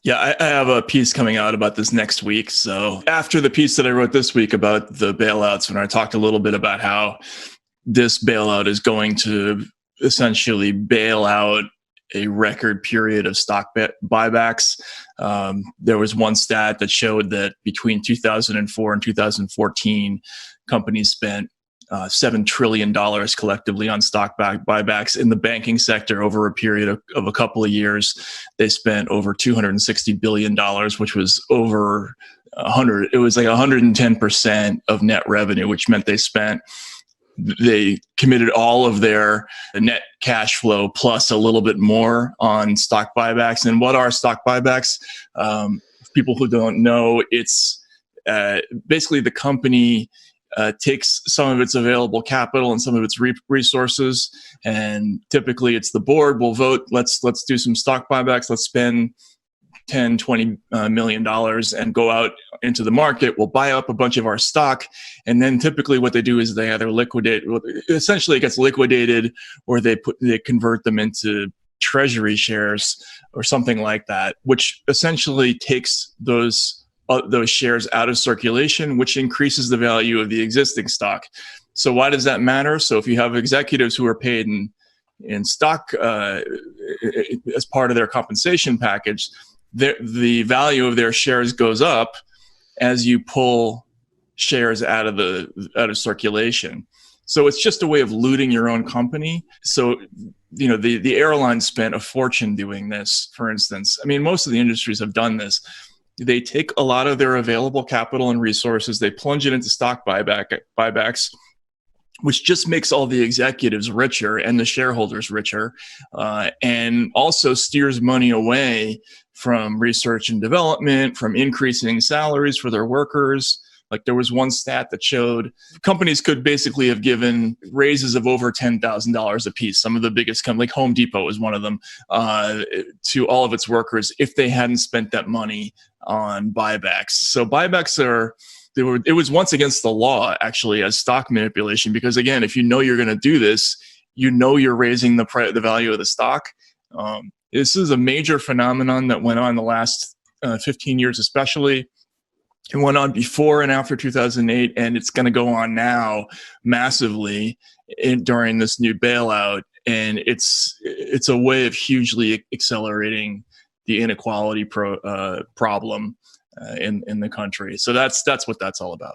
Yeah, I have a piece coming out about this next week. So after the piece that I wrote this week about the bailouts, when I talked a little bit about how this bailout is going to essentially bail out a record period of stock buybacks. There was one stat that showed that between 2004 and 2014, companies spent $7 trillion collectively on stock buybacks. In the banking sector over a period of a couple of years. They spent over $260 billion, which was over 100. It was like 110% of net revenue, which meant they committed all of their net cash flow plus a little bit more on stock buybacks. And what are stock buybacks? People who don't know, it's basically the company takes some of its available capital and some of its resources, and typically it's the board will vote, let's do some stock buybacks, let's spend 10, $20 million and go out into the market. We'll buy up a bunch of our stock. And then typically what they do is they either essentially it gets liquidated, or they convert them into treasury shares or something like that, which essentially takes those shares out of circulation, which increases the value of the existing stock. So why does that matter? So if you have executives who are paid in stock as part of their compensation package, the value of their shares goes up as you pull shares out of circulation. So it's just a way of looting your own company. So, the airlines spent a fortune doing this, for instance. I mean, most of the industries have done this. They take a lot of their available capital and resources, they plunge it into stock buybacks, which just makes all the executives richer and the shareholders richer, and also steers money away from research and development, from increasing salaries for their workers. Like there was one stat that showed companies could basically have given raises of over $10,000 a piece. Some of the biggest companies, like Home Depot was one of them, to all of its workers if they hadn't spent that money on buybacks. So buybacks it was once against the law, actually, as stock manipulation, because again, if you know you're going to do this, you're raising the value of the stock. This is a major phenomenon that went on the last 15 years, especially. It went on before and after 2008, and it's going to go on now massively during this new bailout. And it's a way of hugely accelerating the inequality problem in the country. So that's what that's all about.